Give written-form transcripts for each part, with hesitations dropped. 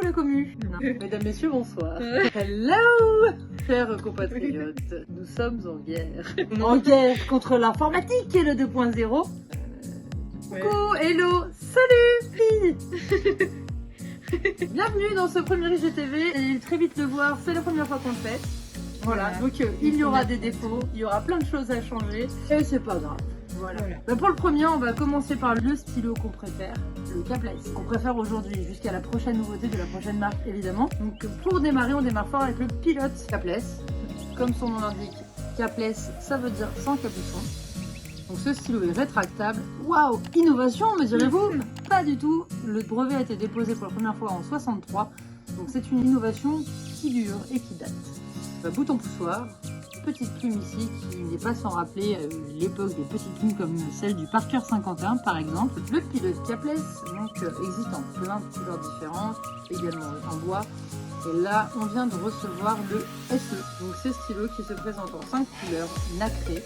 la commu. Mesdames, messieurs, bonsoir. Hello, chers compatriotes. Nous sommes en guerre. En guerre contre l'informatique et le 2.0. Coucou, hello, salut, filles. Bienvenue dans ce premier IGTV. Et très vite le voir, c'est la première fois qu'on le fait. Voilà, donc il y aura des défauts, il y aura plein de choses à changer. Et c'est pas grave. Voilà. Ben pour le premier, on va commencer par le stylo qu'on préfère, le Capless, qu'on préfère aujourd'hui jusqu'à la prochaine nouveauté de la prochaine marque évidemment. Donc pour démarrer, on démarre fort avec le Pilot Capless. Comme son nom l'indique, Capless, ça veut dire sans capuchon. Donc ce stylo est rétractable. Waouh, innovation me direz-vous? Pas du tout. Le brevet a été déposé pour la première fois en 63. Donc c'est une innovation qui dure et qui date. Bouton poussoir. Petite plume ici qui n'est pas sans rappeler l'époque des petites plumes comme celle du Parker 51 par exemple. Le Pilot Capless existe en plein de couleurs différentes, également en bois. Et là on vient de recevoir le SE, donc ce stylo qui se présente en 5 couleurs nacrées.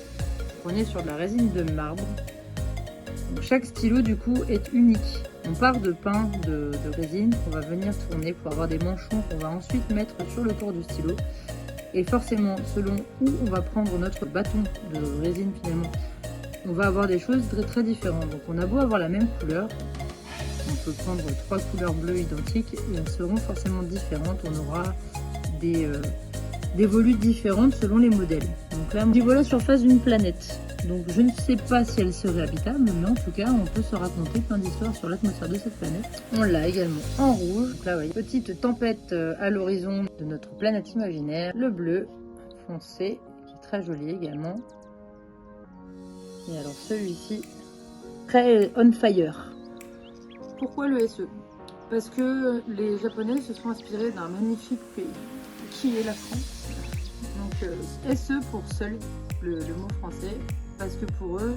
On est sur de la résine de marbre. Donc, chaque stylo du coup est unique. On part de pain de résine qu'on va venir tourner pour avoir des manchons qu'on va ensuite mettre sur le corps du stylo. Et forcément, selon où on va prendre notre bâton de résine finalement, on va avoir des choses très très différentes. Donc on a beau avoir la même couleur, on peut prendre 3 couleurs bleues identiques et elles seront forcément différentes. On aura des volutes différentes selon les modèles. Donc là, on dit voilà surface d'une planète. Donc je ne sais pas si elle serait habitable, mais en tout cas on peut se raconter plein d'histoires sur l'atmosphère de cette planète. On l'a également en rouge. Donc là, vous voyez, petite tempête à l'horizon de notre planète imaginaire. Le bleu foncé, qui est très joli également. Et alors celui-ci, très on fire. Pourquoi le SE? Parce que les Japonais se sont inspirés d'un magnifique pays, qui est la France. Donc SE pour seul, le mot français. Parce que pour eux,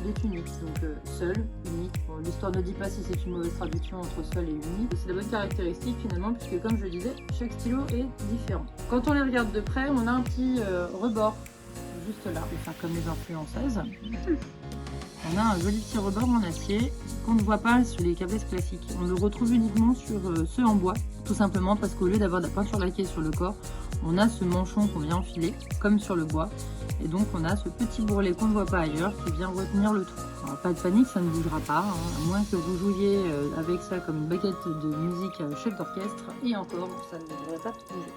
il est unique, donc seul, unique. Bon, l'histoire ne dit pas si c'est une mauvaise traduction entre seul et unique. C'est la bonne caractéristique finalement, puisque comme je le disais, chaque stylo est différent. Quand on les regarde de près, on a un petit rebord, juste là, enfin comme les influenceuses. On a un joli petit rebord en acier qu'on ne voit pas sur les Capless classiques. On le retrouve uniquement sur ceux en bois, tout simplement parce qu'au lieu d'avoir de la peinture laquée sur le corps, on a ce manchon qu'on vient enfiler, comme sur le bois. Et donc on a ce petit bourrelet qu'on ne voit pas ailleurs qui vient retenir le tout. Alors, pas de panique, ça ne bougera pas, hein, à moins que vous jouiez avec ça comme une baguette de musique chef d'orchestre. Et encore, ça ne devrait pas bouger.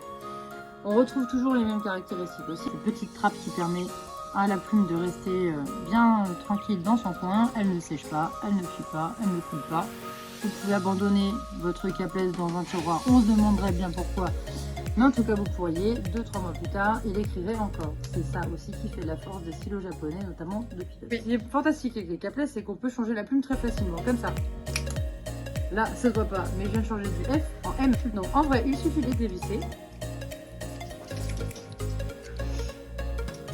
On retrouve toujours les mêmes caractéristiques aussi. Cette petite trappe qui permet à la plume de rester bien tranquille dans son coin. Elle ne sèche pas, elle ne fuit pas, elle ne coule pas. Vous pouvez abandonner votre Capless dans un tiroir. On se demanderait bien pourquoi. Mais en tout cas, vous pourriez, 2-3 mois plus tard, il écrirait encore. C'est ça aussi qui fait la force des stylos japonais, notamment de Pilot. Ce qui est fantastique avec les Capless, c'est qu'on peut changer la plume très facilement, comme ça. Là, ça se voit pas, mais je viens de changer du F en M. Donc en vrai, il suffit de les dévisser.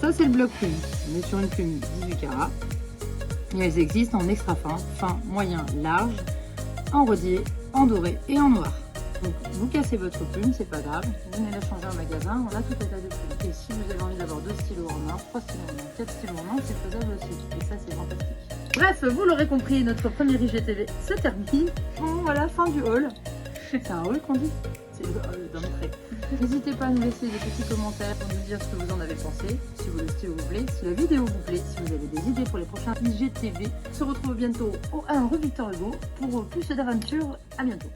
Ça, c'est le bloc plume. On est sur une plume 18 carats. Et elles existent en extra fin, fin, moyen, large, en rodier, en doré et en noir. Donc vous cassez votre plume, c'est pas grave, vous venez la changer en magasin, on a tout un tas de plumes. Et si vous avez envie d'avoir 2 stylos en main, 3 stylos en main, 4 stylos en main, c'est faisable aussi. Et ça c'est fantastique. Bref, vous l'aurez compris, notre premier IGTV se termine. Bon voilà, fin du haul. C'est un haul qu'on dit? C'est le haul d'entrée. N'hésitez pas à nous laisser des petits commentaires pour nous dire ce que vous en avez pensé, si le stylo vous plaît, si la vidéo vous plaît, si vous avez des idées pour les prochains IGTV. On se retrouve bientôt au 1 rue Victor Hugo pour plus d'aventures. À bientôt.